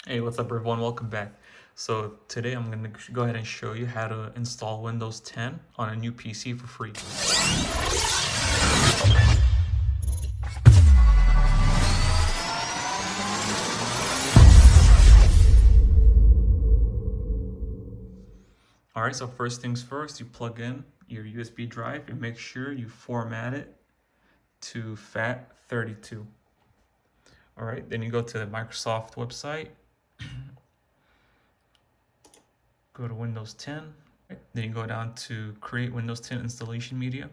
Hey, what's up everyone? Welcome back. So today I'm going to go ahead and show you how to install Windows 10 on a new PC for free. Alright, so first things first, you plug in your USB drive and make sure you format it to FAT32. Alright, then you go to the Microsoft website, go to Windows 10, then you go down to create Windows 10 installation media.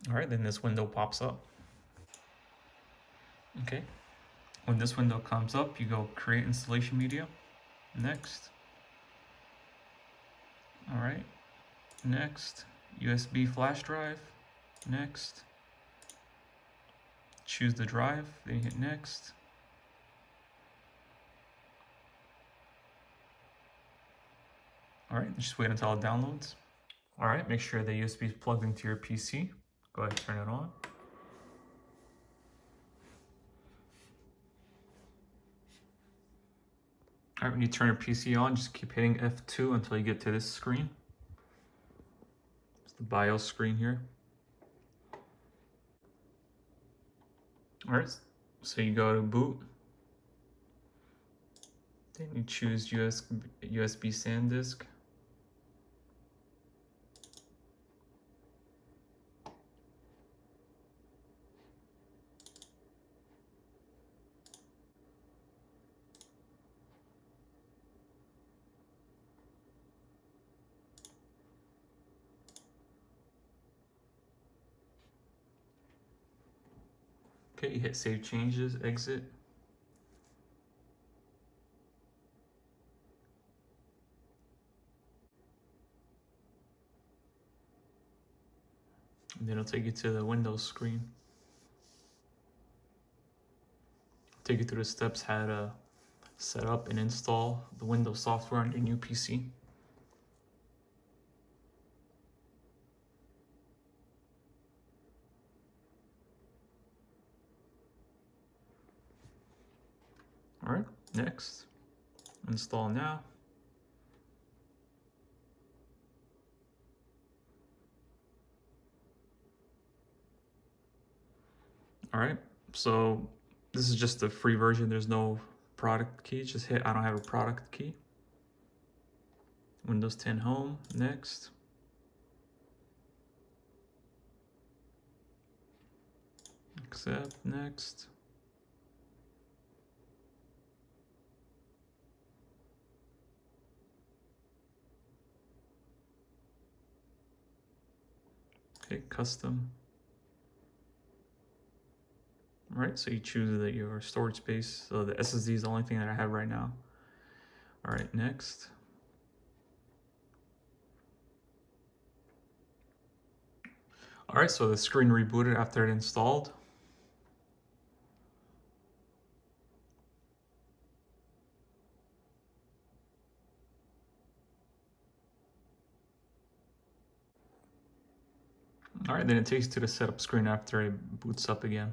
Alright, then this window pops up. Okay, when this window comes up, you go create installation media. Next. Alright, next. USB flash drive. Next. Choose the drive, then you hit next. Alright, just wait until it downloads. Alright, make sure the USB is plugged into your PC. Go ahead and turn it on. Alright, when you turn your PC on, just keep hitting F2 until you get to this screen. It's the BIOS screen here. Alright, so you go to boot. Then you choose USB SanDisk. Okay, you hit save changes, exit. And then it'll take you to the Windows screen. Take you through the steps how to set up and install the Windows software on your new PC. Alright, next. Install now. Alright, so this is just the free version. There's no product key. Just hit I don't have a product key. Windows 10 Home, next. Accept, next. Okay, custom. All right, so you choose your storage space. So the SSD is the only thing that I have right now. All right, next. All right, so the screen rebooted after it installed. All right, then it takes you to the setup screen after it boots up again.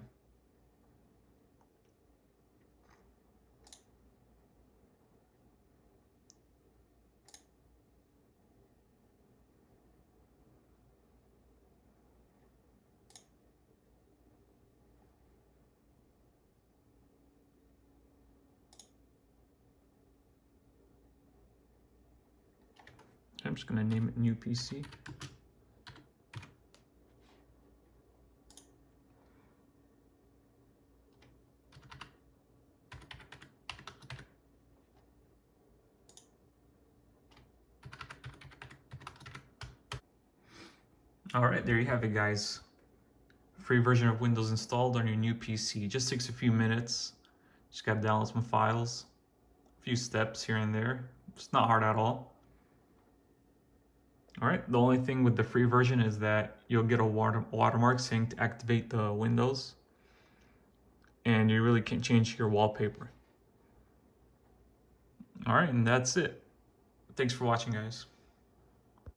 I'm just gonna name it new PC. All right, there you have it, guys. Free version of Windows installed on your new PC. Just takes a few minutes. Just gotta download some files. A few steps here and there. It's not hard at all. All right, the only thing with the free version is that you'll get a watermark saying to activate the Windows. And you really can't change your wallpaper. All right, and that's it. Thanks for watching, guys.